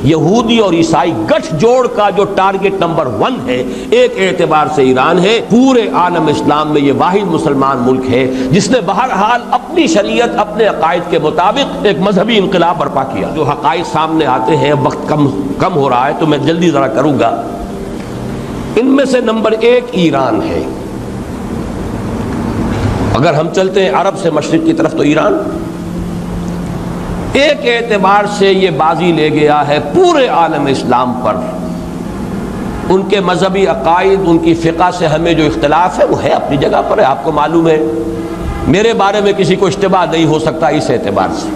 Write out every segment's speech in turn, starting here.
یہودی اور عیسائی گٹھ جوڑ کا جو ٹارگٹ نمبر 1 ہے، ایک اعتبار سے ایران ہے۔ پورے عالم اسلام میں یہ واحد مسلمان ملک ہے جس نے بہرحال اپنی شریعت، اپنے عقائد کے مطابق ایک مذہبی انقلاب برپا کیا۔ جو حقائق سامنے آتے ہیں، وقت کم ہو رہا ہے تو میں جلدی ذرا کروں گا۔ ان میں سے نمبر 1 ایران ہے۔ اگر ہم چلتے ہیں عرب سے مشرق کی طرف تو ایران ایک اعتبار سے یہ بازی لے گیا ہے پورے عالم اسلام پر۔ ان کے مذہبی عقائد، ان کی فقہ سے ہمیں جو اختلاف ہے وہ ہے اپنی جگہ پر ہے۔ آپ کو معلوم ہے میرے بارے میں کسی کو اشتباہ نہیں ہو سکتا اس اعتبار سے۔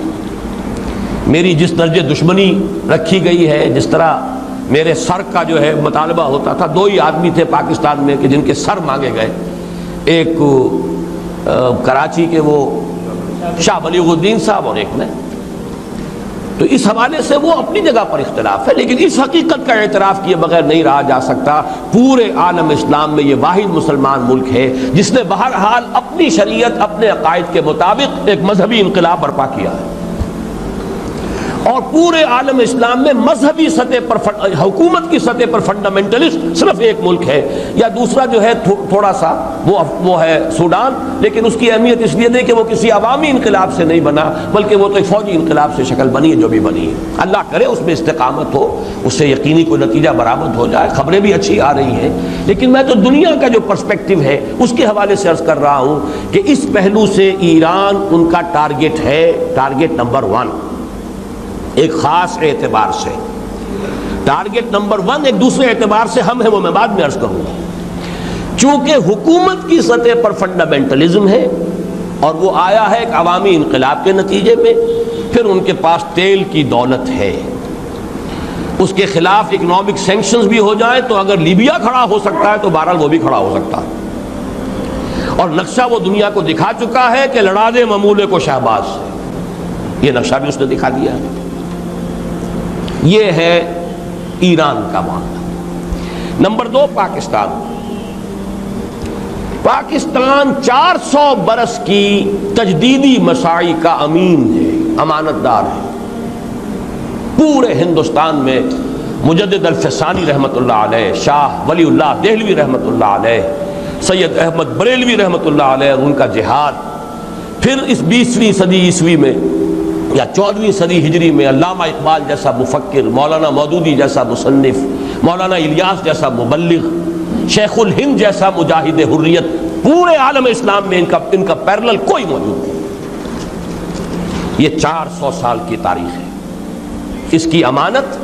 میری جس درجے دشمنی رکھی گئی ہے، جس طرح میرے سر کا جو ہے مطالبہ ہوتا تھا، 2 ہی آدمی تھے پاکستان میں کہ جن کے سر مانگے گئے، ایک کراچی کے وہ شاہ بلیغ الدین صاحب اور ایک میں، تو اس حوالے سے وہ اپنی جگہ پر اختلاف ہے، لیکن اس حقیقت کا اعتراف کیے بغیر نہیں رہا جا سکتا۔ پورے عالم اسلام میں یہ واحد مسلمان ملک ہے جس نے بہرحال اپنی شریعت، اپنے عقائد کے مطابق ایک مذہبی انقلاب برپا کیا ہے۔ اور پورے عالم اسلام میں مذہبی سطح پر، حکومت کی سطح پر فنڈامنٹلسٹ صرف ایک ملک ہے، یا دوسرا جو ہے تھوڑا سا وہ ہے سوڈان، لیکن اس کی اہمیت اس لیے نہیں کہ وہ کسی عوامی انقلاب سے نہیں بنا، بلکہ وہ تو ایک فوجی انقلاب سے شکل بنی ہے جو بھی بنی ہے۔ اللہ کرے اس میں استقامت ہو، اس سے یقینی کوئی نتیجہ برآمد ہو جائے۔ خبریں بھی اچھی آ رہی ہیں، لیکن میں تو دنیا کا جو پرسپیکٹو ہے اس کے حوالے سے عرض کر رہا ہوں کہ اس پہلو سے ایران ان کا ٹارگٹ ہے، ٹارگٹ نمبر 1 ایک خاص اعتبار سے۔ ٹارگٹ نمبر 1 ایک دوسرے اعتبار سے ہم ہیں، وہ میں بعد میں عرض کروں گا۔ چونکہ حکومت کی سطح پر فنڈامنٹلزم ہے اور وہ آیا ہے ایک عوامی انقلاب کے نتیجے میں، پھر ان کے پاس تیل کی دولت ہے، اس کے خلاف اکنامک سینکشنز بھی ہو جائیں تو اگر لیبیا کھڑا ہو سکتا ہے تو بہرحال وہ بھی کھڑا ہو سکتا ہے، اور نقشہ وہ دنیا کو دکھا چکا ہے کہ لڑا دے ممولے کو شہباز سے، یہ نقشہ بھی اس نے دکھا دیا ہے۔ یہ ہے ایران کا معاملہ۔ نمبر 2 پاکستان۔ پاکستان 400 برس کی تجدیدی مساعی کا امین ہے، امانت دار ہے۔ پورے ہندوستان میں مجدد الفسانی رحمۃ اللہ علیہ، شاہ ولی اللہ دہلوی رحمۃ اللہ علیہ، سید احمد بریلوی رحمۃ اللہ علیہ، ان کا جہاد، پھر اس 20ویں صدی عیسوی میں یا 14ویں صدی ہجری میں علامہ اقبال جیسا مفکر، مولانا مودودی جیسا مصنف، مولانا الیاس جیسا مبلغ، شیخ الہند جیسا مجاہد حریت، پورے عالم اسلام میں ان کا پیرلل کوئی موجود نہیں۔ یہ 400 سال کی تاریخ ہے، اس کی امانت،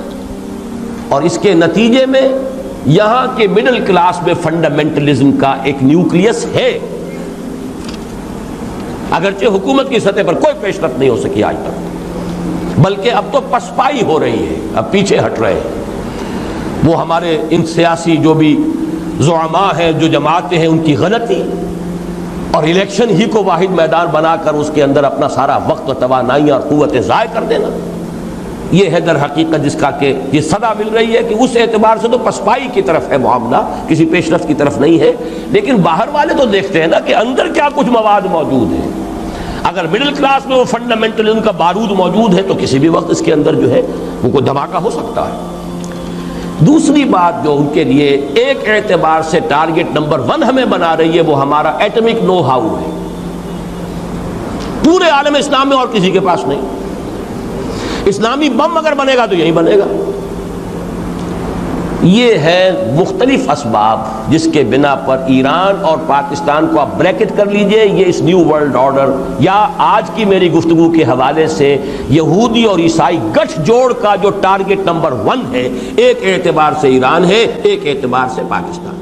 اور اس کے نتیجے میں یہاں کے مڈل کلاس میں فنڈامنٹلزم کا ایک نیوکلیس ہے، اگرچہ حکومت کی سطح پر کوئی پیش رفت نہیں ہو سکی آج تک، بلکہ اب تو پسپائی ہو رہی ہے، اب پیچھے ہٹ رہے ہیں۔ وہ ہمارے ان سیاسی جو بھی زعماء ہیں، جو جماعتیں ہیں، ان کی غلطی اور الیکشن ہی کو واحد میدان بنا کر اس کے اندر اپنا سارا وقت و توانائیاں اور قوتیں ضائع کر دینا، یہ ہے در حقیقت جس کا کہ یہ صدا مل رہی ہے کہ اس اعتبار سے تو پسپائی کی طرف ہے معاملہ، کسی پیش رفت کی طرف نہیں ہے۔ لیکن باہر والے تو دیکھتے ہیں نا کہ اندر کیا کچھ مواد موجود ہے۔ اگر مڈل کلاس میں وہ فنڈامنٹلزم کا بارود موجود ہے تو کسی بھی وقت اس کے اندر جو ہے وہ کوئی دھماکہ ہو سکتا ہے۔ دوسری بات جو ان کے لیے ایک اعتبار سے ٹارگٹ نمبر 1 ہمیں بنا رہی ہے، وہ ہمارا ایٹمک نو ہاؤ ہے۔ پورے عالم اسلام میں اور کسی کے پاس نہیں۔ اسلامی بم اگر بنے گا تو یہی بنے گا۔ یہ ہے مختلف اسباب جس کے بنا پر ایران اور پاکستان کو آپ بریکٹ کر لیجئے، یہ اس نیو ورلڈ آرڈر یا آج کی میری گفتگو کے حوالے سے یہودی اور عیسائی گٹھ جوڑ کا جو ٹارگٹ نمبر 1 ہے، ایک اعتبار سے ایران ہے، ایک اعتبار سے پاکستان۔